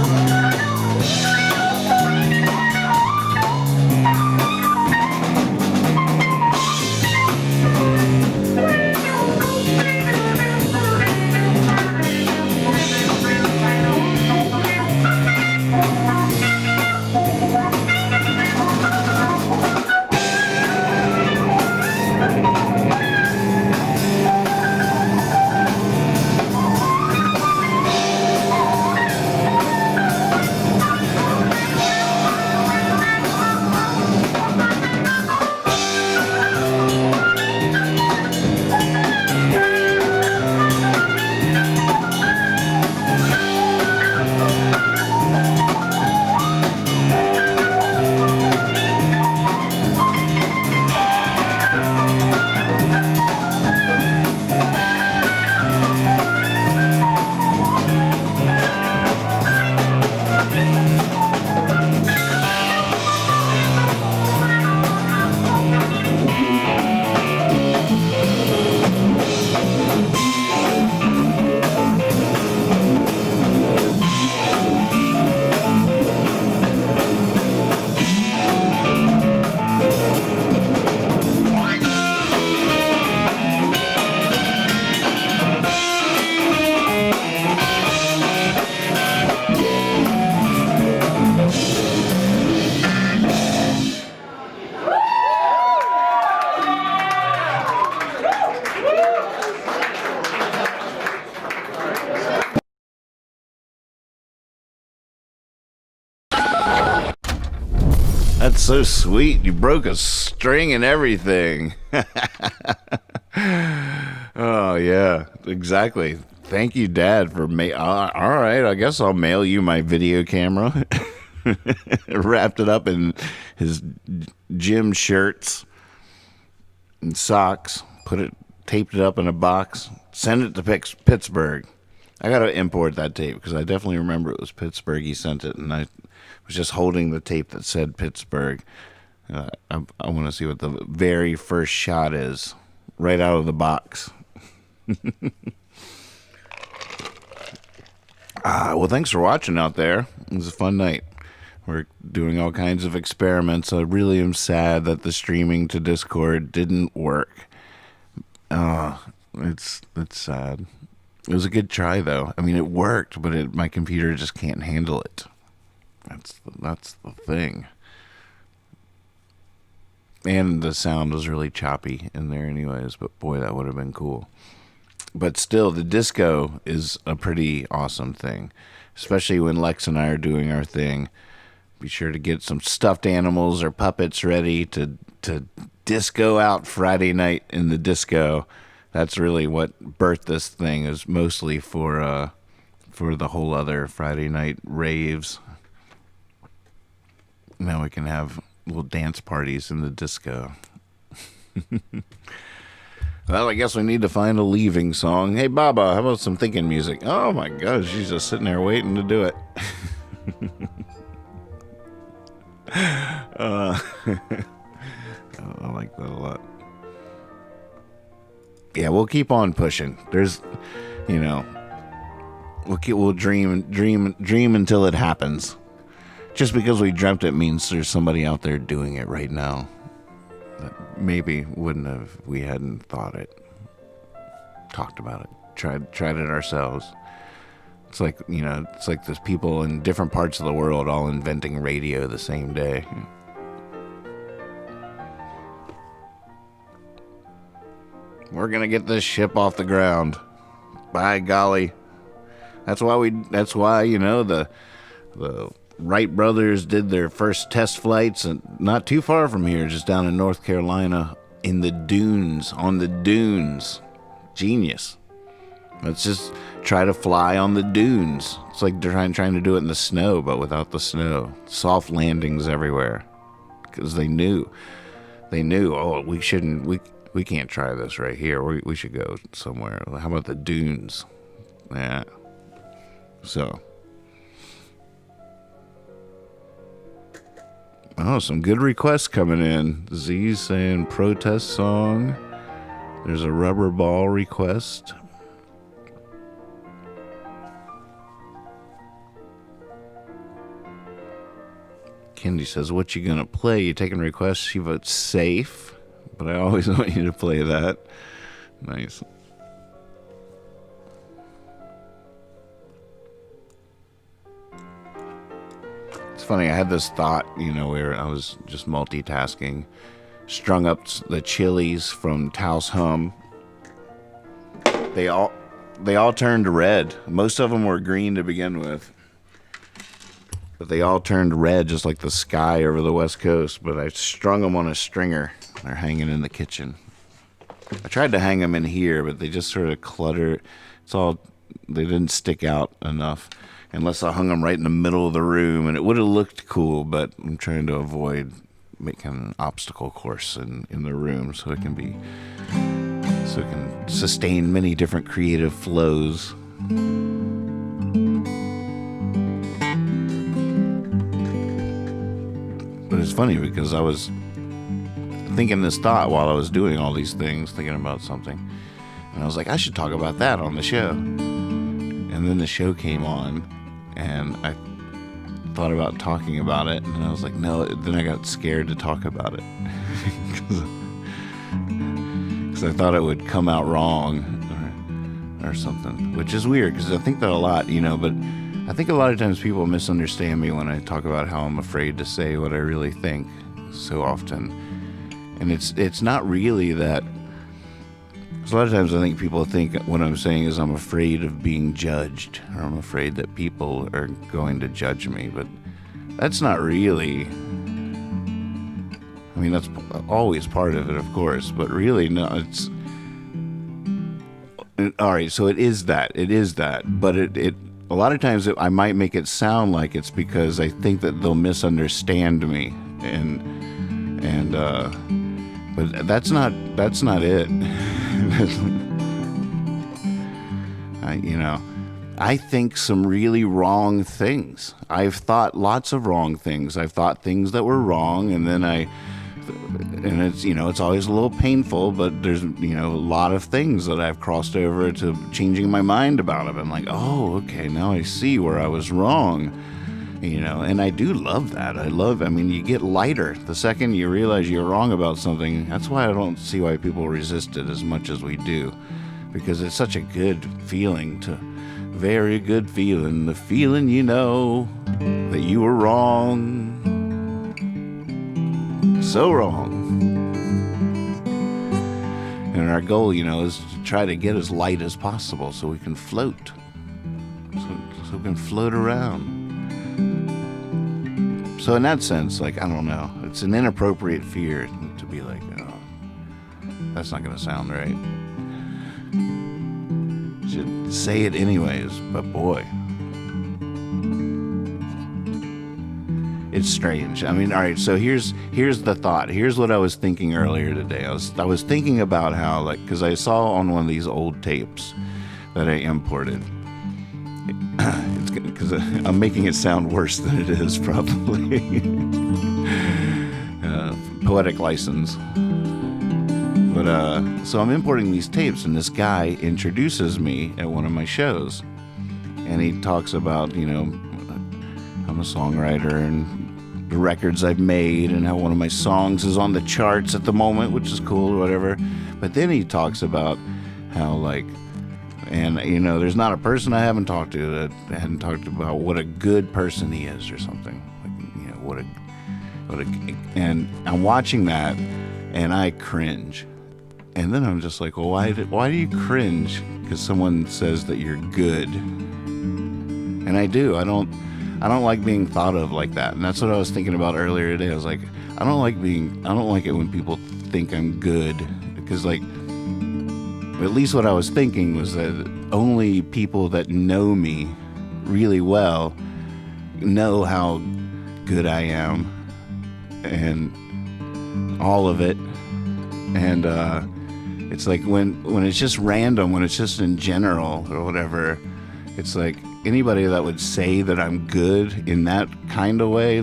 That's so sweet. You broke a string and everything. Oh, yeah, exactly. Thank you, Dad, for all right, I guess I'll mail you my video camera. Wrapped it up in his gym shirts and socks. Taped it up in a box. Send it to Pittsburgh. I got to import that tape because I definitely remember it was Pittsburgh. He sent it, and I was just holding the tape that said Pittsburgh. I want to see what the very first shot is right out of the box. Well, thanks for watching out there. It was a fun night. We're doing all kinds of experiments. I really am sad that the streaming to Discord didn't work. It's sad. It was a good try, though. I mean, it worked, but my computer just can't handle it. That's the thing. And the sound was really choppy in there anyways, but boy, that would have been cool. But still, the disco is a pretty awesome thing, especially when Lex and I are doing our thing. Be sure to get some stuffed animals or puppets ready to disco out Friday night in the disco. That's really what birthed this thing, is mostly for the whole other Friday night raves. Now we can have little dance parties in the disco. Well, I guess we need to find a leaving song. Hey, Baba, how about some thinking music? Oh, my God, she's just sitting there waiting to do it. I like that a lot. Yeah, we'll keep on pushing. There's, we'll dream until it happens. Just because we dreamt it means there's somebody out there doing it right now that maybe wouldn't have if we hadn't talked about it, tried it ourselves. It's like, it's like there's people in different parts of the world all inventing radio the same day. We're gonna get this ship off the ground. By golly. That's why the Wright brothers did their first test flights, and not too far from here, just down in North Carolina, on the dunes. Genius. Let's just try to fly on the dunes. It's like they're trying to do it in the snow, but without the snow. Soft landings everywhere. Because they knew, oh, we can't try this right here. We should go somewhere. How about the dunes? Yeah. So. Oh, some good requests coming in. Z's saying protest song. There's a rubber ball request. Kendi says, what you gonna play? You taking requests? She votes safe, but I always want you to play that. Nice. It's funny, I had this thought, where I was just multitasking, strung up the chilies from Taos Hum. They all turned red. Most of them were green to begin with, but they all turned red, just like the sky over the West Coast. But I strung them on a stringer. They're hanging in the kitchen. I tried to hang them in here, but they just sort of clutter. They didn't stick out enough. Unless I hung them right in the middle of the room, and it would have looked cool, but I'm trying to avoid making an obstacle course in the room so it can sustain many different creative flows. But it's funny because I was thinking this thought while I was doing all these things, thinking about something, and I was like, I should talk about that on the show. And then the show came on, and I thought about talking about it, and I was like, no. Then I got scared to talk about it because I thought it would come out wrong or something, which is weird because I think that a lot, but I think a lot of times people misunderstand me when I talk about how I'm afraid to say what I really think so often. And it's not really that. A lot of times I think people think what I'm saying is I'm afraid of being judged, or I'm afraid that people are going to judge me, but that's not really. I mean, that's always part of it, of course, but really, no, it's. All right, so it is that, but it a lot of times I might make it sound like it's because I think that they'll misunderstand me, but that's not it. I think some really wrong things. I've thought lots of wrong things. I've thought things that were wrong, and it's it's always a little painful, but there's a lot of things that I've crossed over to changing my mind about it. I'm like, oh, okay, now I see where I was wrong. And I do love that. You get lighter the second you realize you're wrong about something. That's why I don't see why people resist it as much as we do, because it's such a good feeling very good feeling. The feeling that you were wrong. So wrong. And our goal, is to try to get as light as possible so we can float. So we can float around. So in that sense, I don't know. It's an inappropriate fear to be like, oh, that's not going to sound right. Should say it anyways, but boy. It's strange. All right, so here's the thought. Here's what I was thinking earlier today. I was thinking about how, because I saw on one of these old tapes that I imported. It's because I'm making it sound worse than it is, probably. Poetic license. But, so I'm importing these tapes, and this guy introduces me at one of my shows. And he talks about, I'm a songwriter and the records I've made and how one of my songs is on the charts at the moment, which is cool or whatever. But then he talks about how there's not a person I haven't talked to that hadn't talked about what a good person he is or something. And I'm watching that and I cringe. And then I'm just like, well, why do you cringe? Because someone says that you're good. And I do. I don't like being thought of like that. And that's what I was thinking about earlier today. I was like, I don't like it when people think I'm good. Because at least what I was thinking was that only people that know me really well know how good I am. And all of it. And it's like when it's just random, when it's just in general or whatever, it's like anybody that would say that I'm good in that kind of way,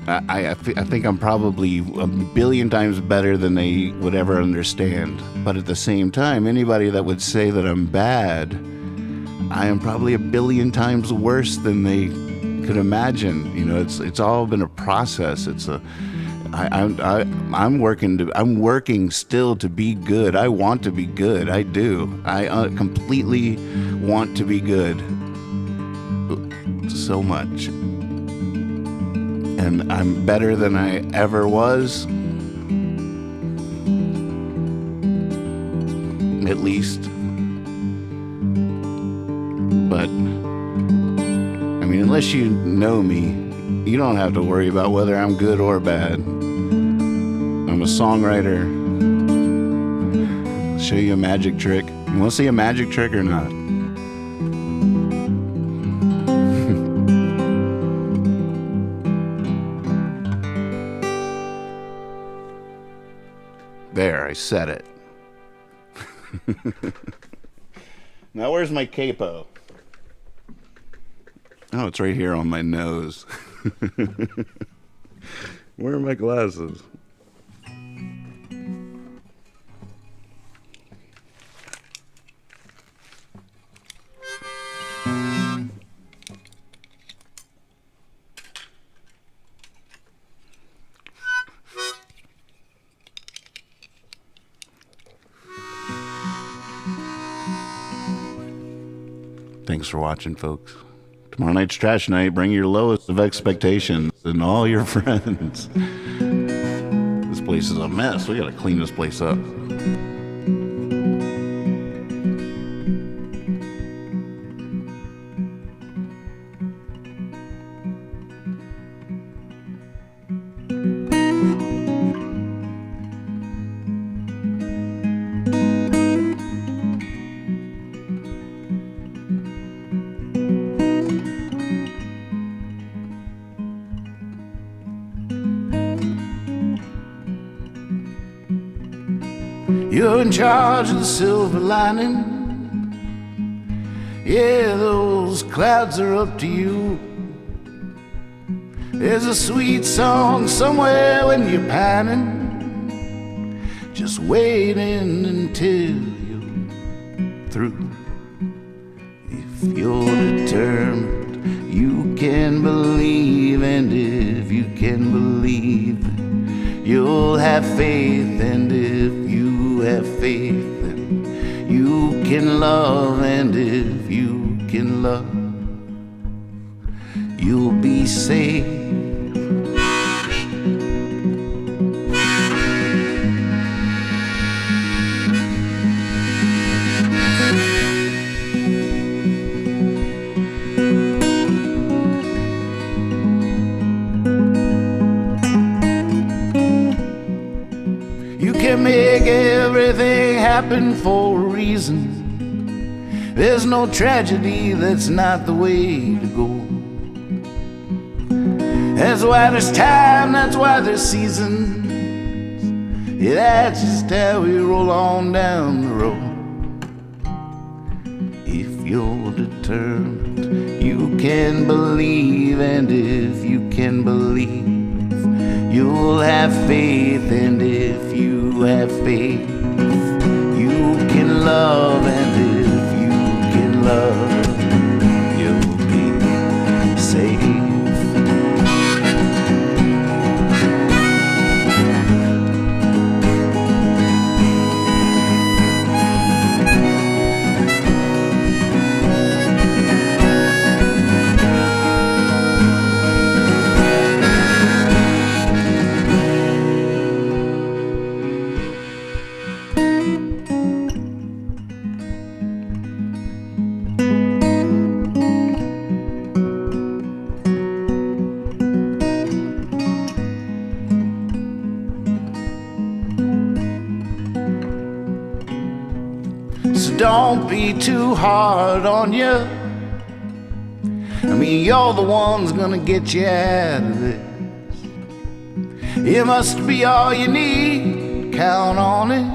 I think I'm probably a billion times better than they would ever understand. But at the same time, anybody that would say that I'm bad, I am probably a billion times worse than they could imagine. It's all been a process. I'm working still to be good. I want to be good. I do. I completely want to be good. So much. And I'm better than I ever was. At least. But, unless you know me, you don't have to worry about whether I'm good or bad. I'm a songwriter. I'll show you a magic trick. You want to see a magic trick or not? There, I said it. Now where's my capo? Oh, it's right here on my nose. Where are my glasses? Thanks for watching, folks. Tomorrow night's trash night. Bring your lowest of expectations and all your friends. This place is a mess. We gotta clean this place up. You're in charge of the silver lining. Yeah, those clouds are up to you. There's a sweet song somewhere when you're pining, just waiting until you're through. If you're determined, you can believe, and if you can believe, you'll have faith, and if you have faith, then you can love, and if you can love, you'll be safe. You can make everything happen for a reason. There's no tragedy that's not the way to go. That's why there's time, that's why there's seasons. Yeah, that's just how we roll on down the road. If you're determined, you can believe, and if you can believe, you'll have faith, and if you have faith, you can love, and if you can love, you'll be safe. So don't be too hard on you. I mean, you're the one's gonna get you out of this. It must be all you need, count on it.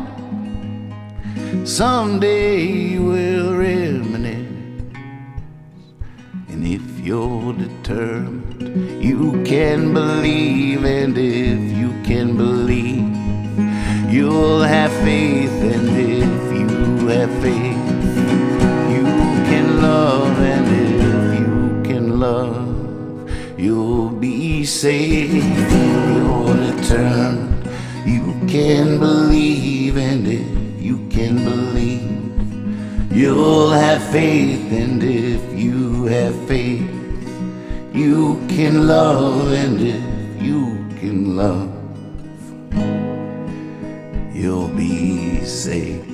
Someday you will reminisce. And if you're determined, you can believe, and if you can believe, you'll have faith, and if you have faith, you can love, and if you can love, you'll be safe. If you're determined, you can believe, and if you can believe, you'll have faith, and if you have faith, you can love, and if you can love, you'll be safe.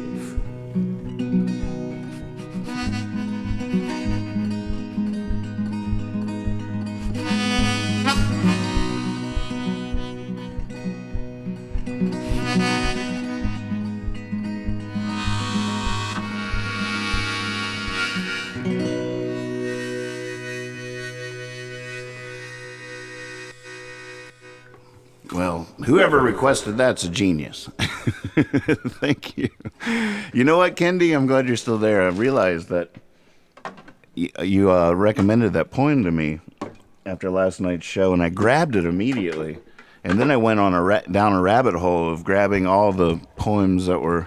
Well, whoever requested that's a genius. Thank you. You know what, Kendi? I'm glad you're still there. I realized that you recommended that poem to me after last night's show, and I grabbed it immediately. And then I went on down a rabbit hole of grabbing all the poems that were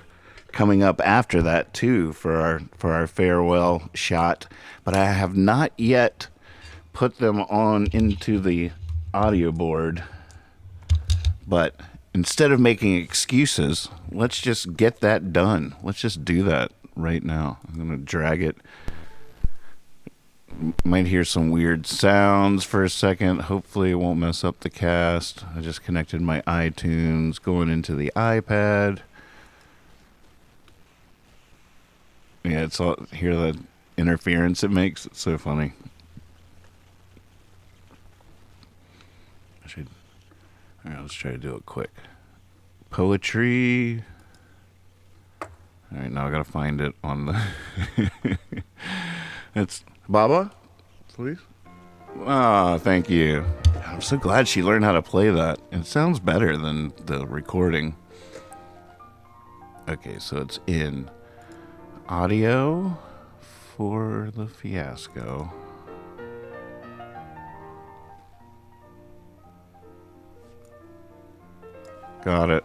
coming up after that too for our farewell shot. But I have not yet put them on into the audio board. But instead of making excuses, let's just get that done. Let's just do that right now. I'm going to drag it. Might hear some weird sounds for a second. Hopefully it won't mess up the cast. I just connected my iTunes going into the iPad. Yeah, it's all, hear the interference it makes. It's so funny. All right, let's try to do it quick. Poetry. All right, now I gotta find it on the. It's Baba, please. Ah, thank you. I'm so glad she learned how to play that. It sounds better than the recording. Okay, so it's in audio for the fiasco. Got it.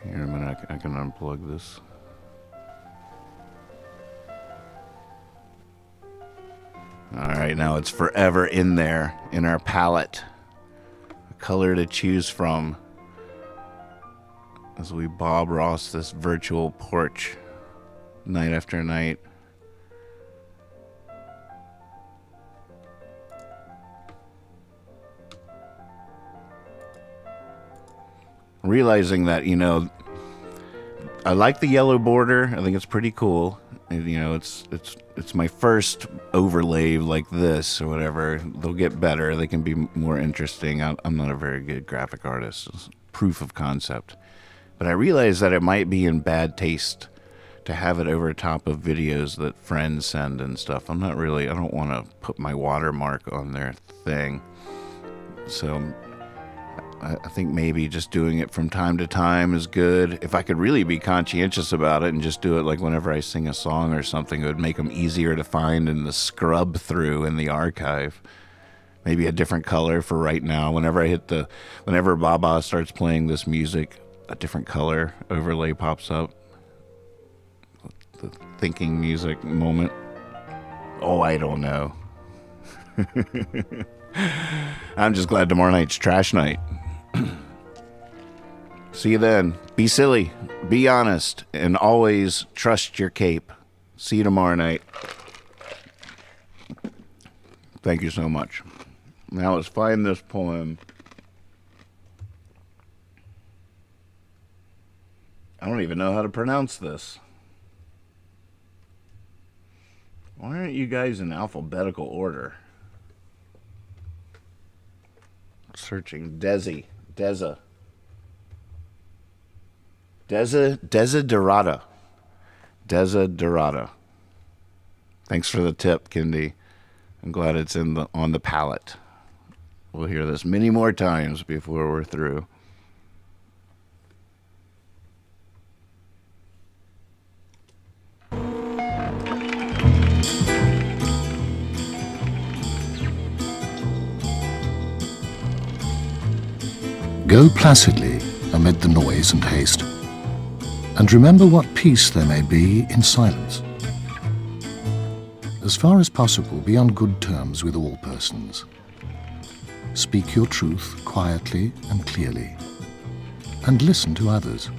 Here a minute, I can unplug this. Alright, now it's forever in there, in our palette. A color to choose from as we Bob Ross this virtual porch night after night. Realizing that, you know, I like the yellow border. I think it's pretty cool. And, you know, it's my first overlay like this or whatever. They'll get better. They can be more interesting. I'm not a very good graphic artist. It's proof of concept. But I realize that it might be in bad taste to have it over top of videos that friends send and stuff. I don't want to put my watermark on their thing. So I think maybe just doing it from time to time is good. If I could really be conscientious about it and just do it like whenever I sing a song or something, it would make them easier to find in the scrub through in the archive. Maybe a different color for right now. Whenever Baba starts playing this music, a different color overlay pops up. The thinking music moment. Oh, I don't know. I'm just glad tomorrow night's trash night. See you then. Be silly, be honest, and always trust your cape. See you tomorrow night. Thank you so much. Now let's find this poem. I don't even know how to pronounce this. Why aren't you guys in alphabetical order? Searching Desiderata. Desiderata. Thanks for the tip, Kindy. I'm glad it's on the palette. We'll hear this many more times before we're through. Go placidly amid the noise and haste, and remember what peace there may be in silence. As far as possible, be on good terms with all persons. Speak your truth quietly and clearly, and listen to others,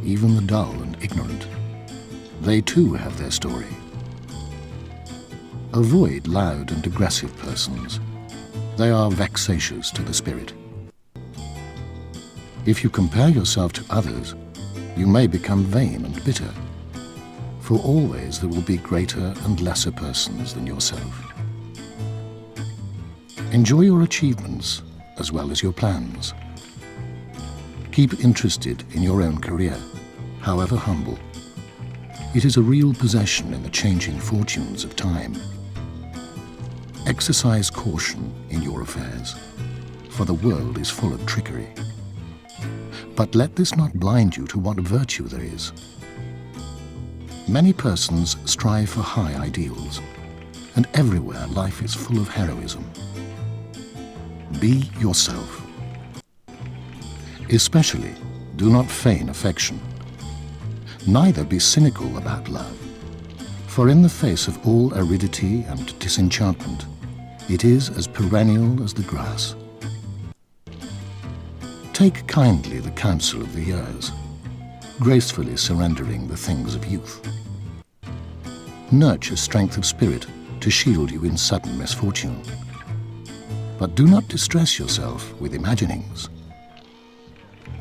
even the dull and ignorant. They too have their story. Avoid loud and aggressive persons. They are vexatious to the spirit. If you compare yourself to others, you may become vain and bitter, for always there will be greater and lesser persons than yourself. Enjoy your achievements as well as your plans. Keep interested in your own career, however humble. It is a real possession in the changing fortunes of time. Exercise caution in your affairs, for the world is full of trickery. But let this not blind you to what virtue there is. Many persons strive for high ideals, and everywhere life is full of heroism. Be yourself. Especially, do not feign affection. Neither be cynical about love, for in the face of all aridity and disenchantment, it is as perennial as the grass. Take kindly the counsel of the years, gracefully surrendering the things of youth. Nurture strength of spirit to shield you in sudden misfortune. But do not distress yourself with imaginings.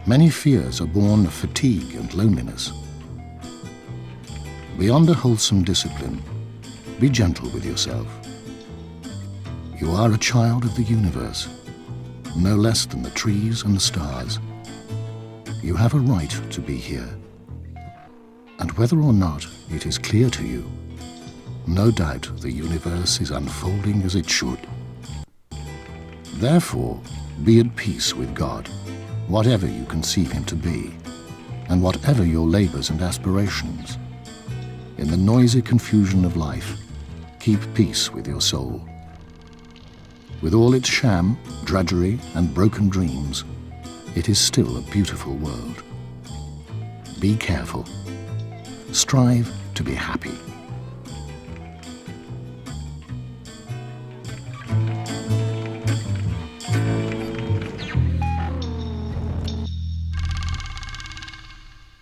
Many fears are born of fatigue and loneliness. Beyond a wholesome discipline, be gentle with yourself. You are a child of the universe, no less than the trees and the stars. You have a right to be here. And whether or not it is clear to you, no doubt the universe is unfolding as it should. Therefore, be at peace with God, whatever you conceive him to be, and whatever your labors and aspirations. In the noisy confusion of life, keep peace with your soul. With all its sham, drudgery, and broken dreams, it is still a beautiful world. Be careful. Strive to be happy.